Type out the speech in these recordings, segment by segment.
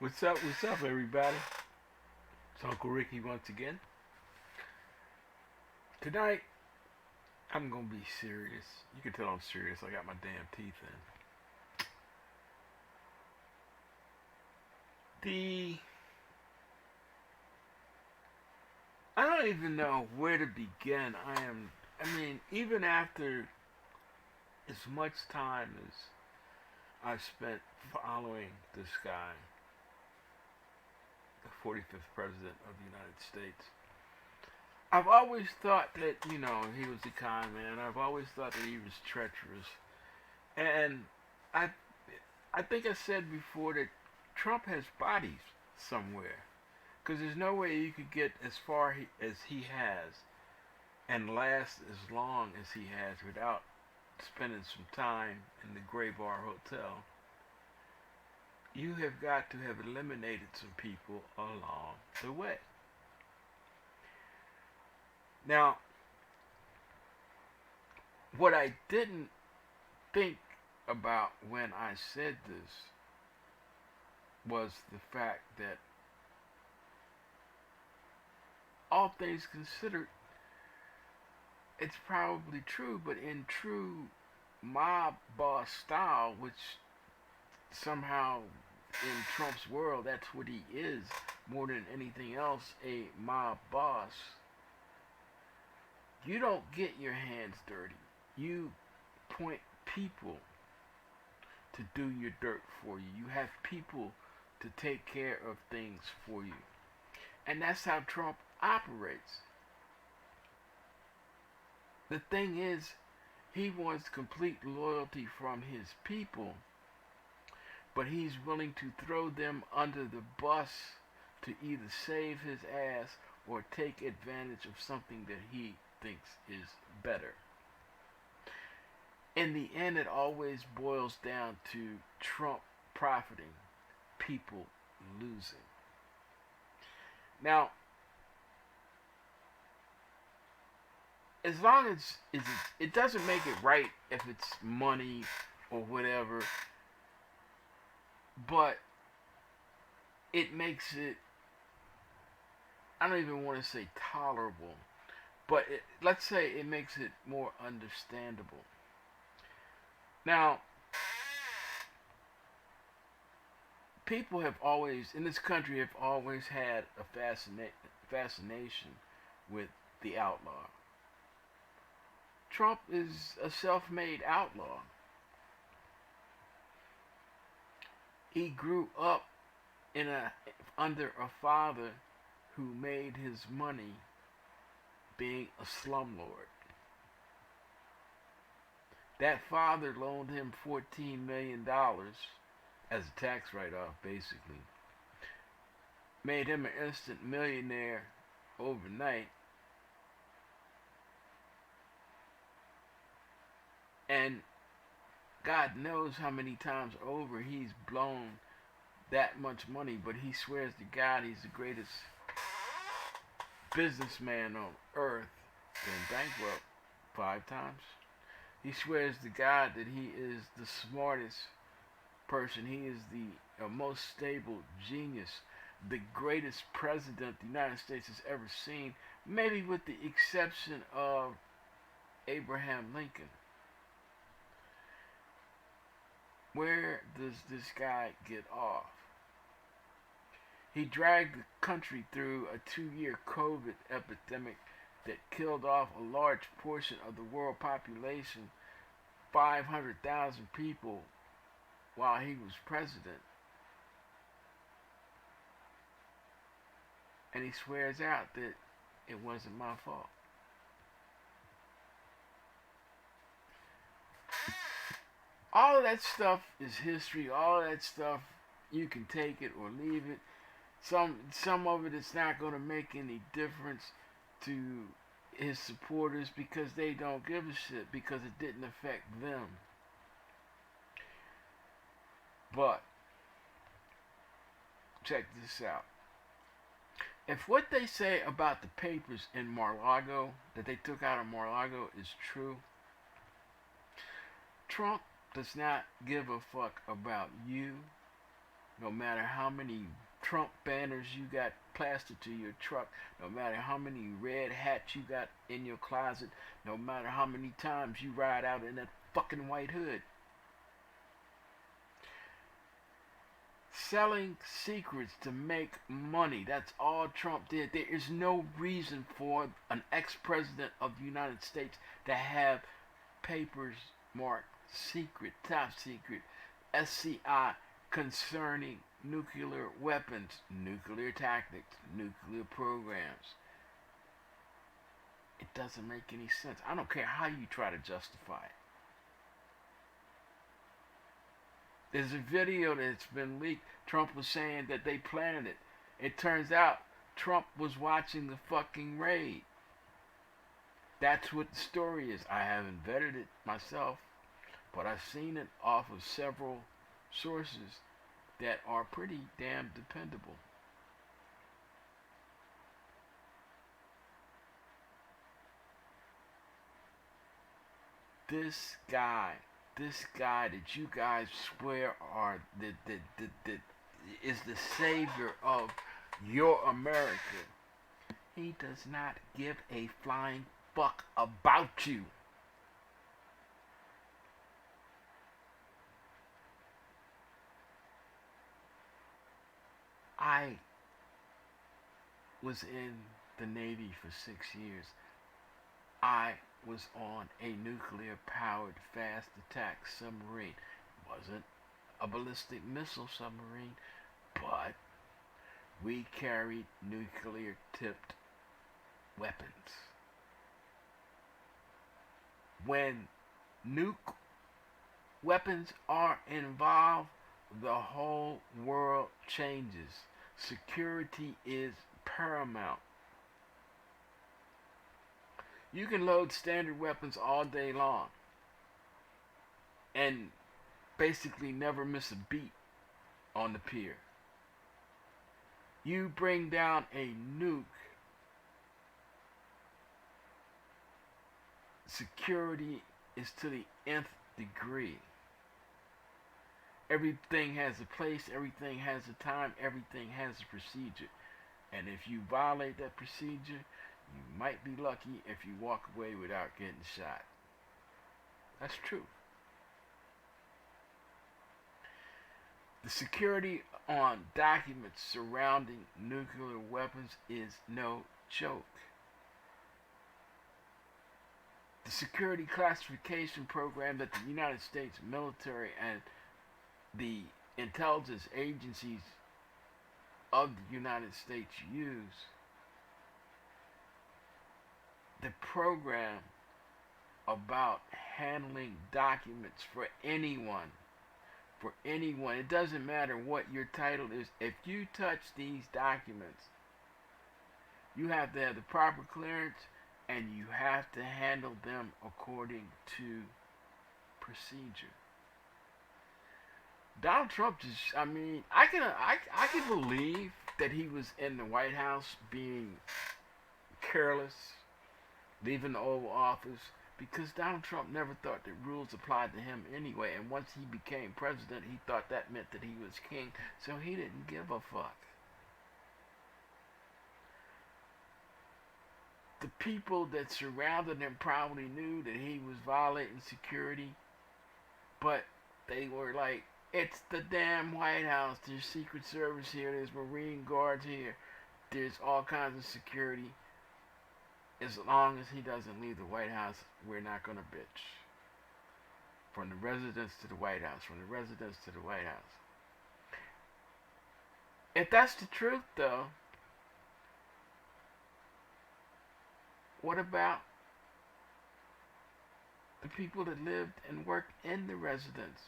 What's up, everybody? It's Uncle Ricky once again. Tonight, I'm gonna be serious. You can tell I'm serious. I got my damn teeth in. The I don't even know where to begin. I mean, even after as much time as I've spent following this guy, the 45th president of the United States, I've always thought that, he was a con man. I've always thought that he was treacherous. And I I think I said before that Trump has bodies somewhere. Because there's no way you could get as far as he has and last as long as he has without spending some time in the Gray Bar Hotel. You have got to have eliminated some people along the way. Now, what I didn't think about when I said this was the fact that, all things considered, it's probably true, but in true mob boss style, which somehow in Trump's world, that's what he is more than anything else, a mob boss. You don't get your hands dirty. You point people to do your dirt for you. You have people to take care of things for you. And that's how Trump operates. The thing is, he wants complete loyalty from his people, but he's willing to throw them under the bus to either save his ass or take advantage of something that he thinks is better. In the end, it always boils down to Trump profiting, people losing. Now, as long as it doesn't make it right if it's money or whatever, but it makes it, I don't even want to say tolerable, but let's say it makes it more understandable. Now, people have always, in this country, have always had a fascination with the outlaw. Trump is a self-made outlaw. He grew up under a father who made his money being a slumlord. That father loaned him $14 million as a tax write-off, basically. Made him an instant millionaire overnight. And God knows how many times over he's blown that much money, but he swears to God he's the greatest businessman on earth. Been bankrupt 5 times. He swears to God that he is the smartest person. He is the most stable genius, the greatest president the United States has ever seen, maybe with the exception of Abraham Lincoln. Where does this guy get off? He dragged the country through a 2-year COVID epidemic that killed off a large portion of the world population, 500,000 people, while he was president. And he swears out that it wasn't my fault. All of that stuff is history. All of that stuff, you can take it or leave it. Some of it is not going to make any difference to his supporters because they don't give a shit because it didn't affect them. But check this out. If what they say about the papers in Mar-a-Lago that they took out of Mar-a-Lago is true, Trump does not give a fuck about you No matter how many Trump banners you got plastered to your truck, no matter how many red hats you got in your closet, no matter how many times you ride out in that fucking white hood. Selling secrets to make money. That's all Trump did. There is no reason for an ex-president of the United States to have papers marked secret, top secret, SCI, concerning nuclear weapons, nuclear tactics, nuclear programs. It doesn't make any sense. I don't care how you try to justify it. There's a video that's been leaked. Trump was saying that they planted it. It turns out Trump was watching the fucking raid. That's what the story is. I haven't vetted it myself, but I've seen it off of several sources that are pretty damn dependable. This guy that you guys swear are that is the savior of your America, he does not give a flying fuck about you. I was in the Navy for 6 years. I was on a nuclear-powered fast attack submarine. Wasn't a ballistic missile submarine, but we carried nuclear-tipped weapons. When nuke weapons are involved, the whole world changes. Security is paramount. You can load standard weapons all day long and basically never miss a beat on the pier. You bring down a nuke, security is to the nth degree. Everything has a place, everything has a time, everything has a procedure. And if you violate that procedure, you might be lucky if you walk away without getting shot. That's true. The security on documents surrounding nuclear weapons is no joke. The security classification program that the United States military and the intelligence agencies of the United States use, the program about handling documents for anyone, it doesn't matter what your title is. If you touch these documents, you have to have the proper clearance and you have to handle them according to procedure. Donald Trump just, I can believe that he was in the White House being careless, leaving the Oval Office, because Donald Trump never thought that rules applied to him anyway, and once he became president, he thought that meant that he was king, so he didn't give a fuck. The people that surrounded him probably knew that he was violating security, but they were like, it's the damn White House. There's Secret Service here. There's Marine Guards here. There's all kinds of security. As long as he doesn't leave the White House, we're not going to bitch. From the residence to the White House. From the residence to the White House. If that's the truth, though, what about the people that lived and worked in the residence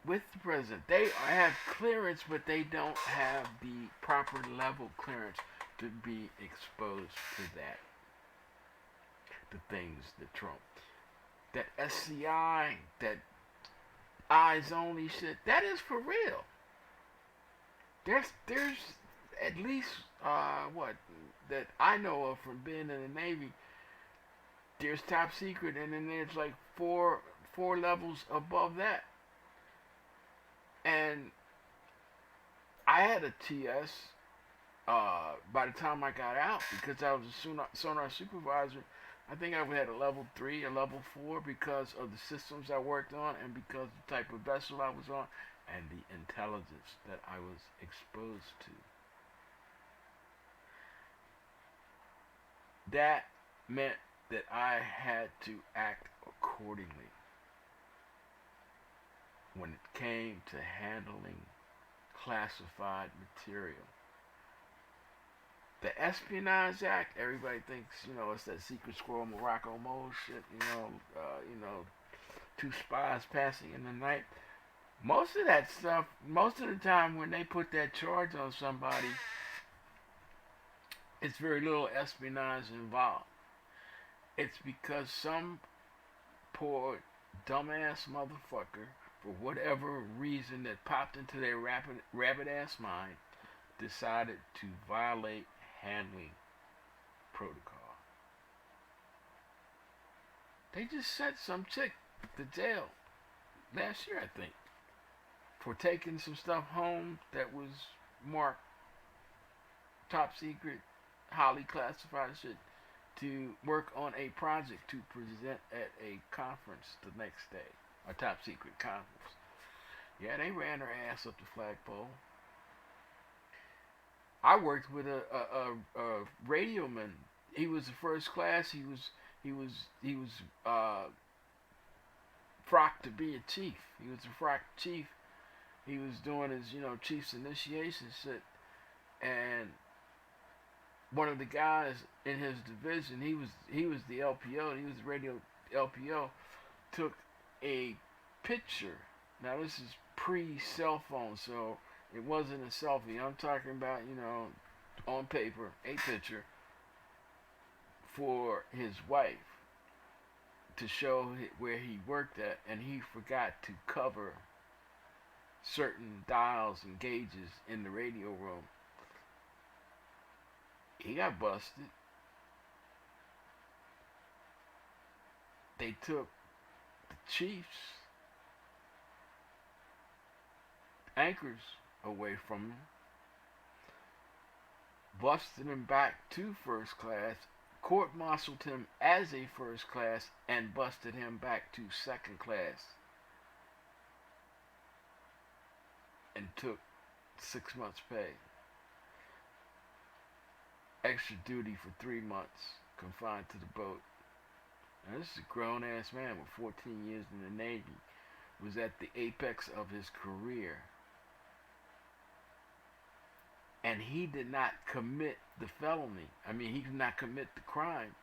with the president? They have clearance, but they don't have the proper level clearance to be exposed to that. The things that Trump, that SCI, that eyes only shit, that is for real. There's at least what that I know of from being in the Navy. There's top secret, and then there's like four levels above that. had a TS by the time I got out because I was a sonar supervisor. I think I had a level 3, a level 4 because of the systems I worked on and because of the type of vessel I was on and the intelligence that I was exposed to. That meant that I had to act accordingly when it came to handling classified material. The Espionage Act, everybody thinks, it's that secret squirrel Morocco mode shit, two spies passing in the night. Most of that stuff, most of the time when they put that charge on somebody, it's very little espionage involved. It's because some poor dumbass motherfucker, for whatever reason that popped into their rabbit ass mind, decided to violate handling protocol. They just sent some chick to jail last year, I think, for taking some stuff home that was marked top secret, highly classified shit, to work on a project to present at a conference the next day, a top secret conference. Yeah, they ran her ass up the flagpole. I worked with a radioman. He was the first class. He was frocked to be a chief. He was a frocked chief. He was doing his chief's initiation shit, and one of the guys in his division, he was the LPO. He was the radio LPO. Took a picture. Now this is pre-cell phone, so it wasn't a selfie. I'm talking about, on paper, a picture for his wife to show where he worked at, and he forgot to cover certain dials and gauges in the radio room. He got busted. They took the chief's anchors away from him, busted him back to first class, court-martialed him as a first class, and busted him back to second class, and took 6 months' pay. Extra duty for 3 months, confined to the boat. Now this is a grown-ass man with 14 years in the Navy, was at the apex of his career. And he did not commit the felony. I mean, he did not commit the crime.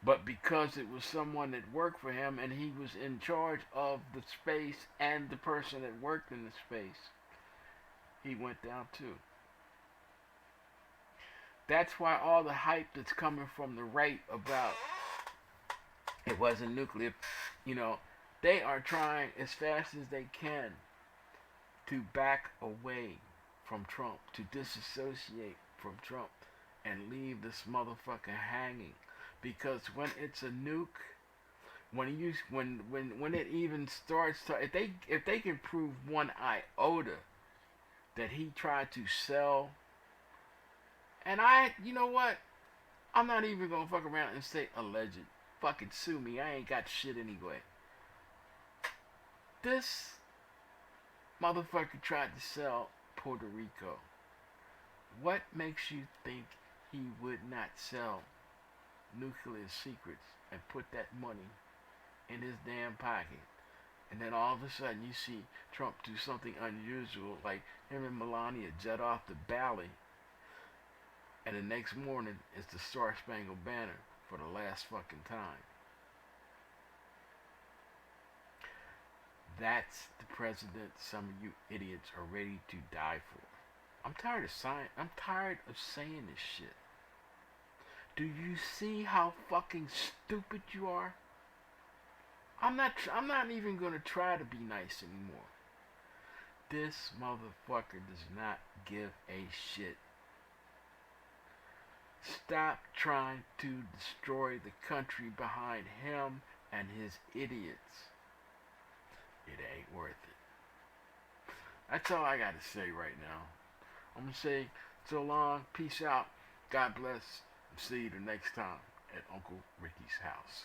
But because it was someone that worked for him and he was in charge of the space and the person that worked in the space, he went down too. That's why all the hype that's coming from the right about it wasn't nuclear, they are trying as fast as they can to back away from Trump, to disassociate from Trump and leave this motherfucker hanging. Because when it's a nuke, when it even starts to, if they can prove one iota that he tried to sell, and you know what? I'm not even gonna fuck around and say alleged. Fucking sue me. I ain't got shit anyway. This motherfucker tried to sell Puerto Rico. What makes you think he would not sell nuclear secrets and put that money in his damn pocket? And then all of a sudden you see Trump do something unusual, like him and Melania jet off the Bali, and the next morning it's the Star Spangled Banner for the last fucking time. That's the president some of you idiots are ready to die for. I'm tired of saying this shit. Do you see how fucking stupid you are? I'm not even gonna try to be nice anymore. This motherfucker does not give a shit. Stop trying to destroy the country behind him and his idiots. It ain't worth it. That's all I got to say right now. I'm going to say so long, peace out, God bless, and see you the next time at Uncle Ricky's house.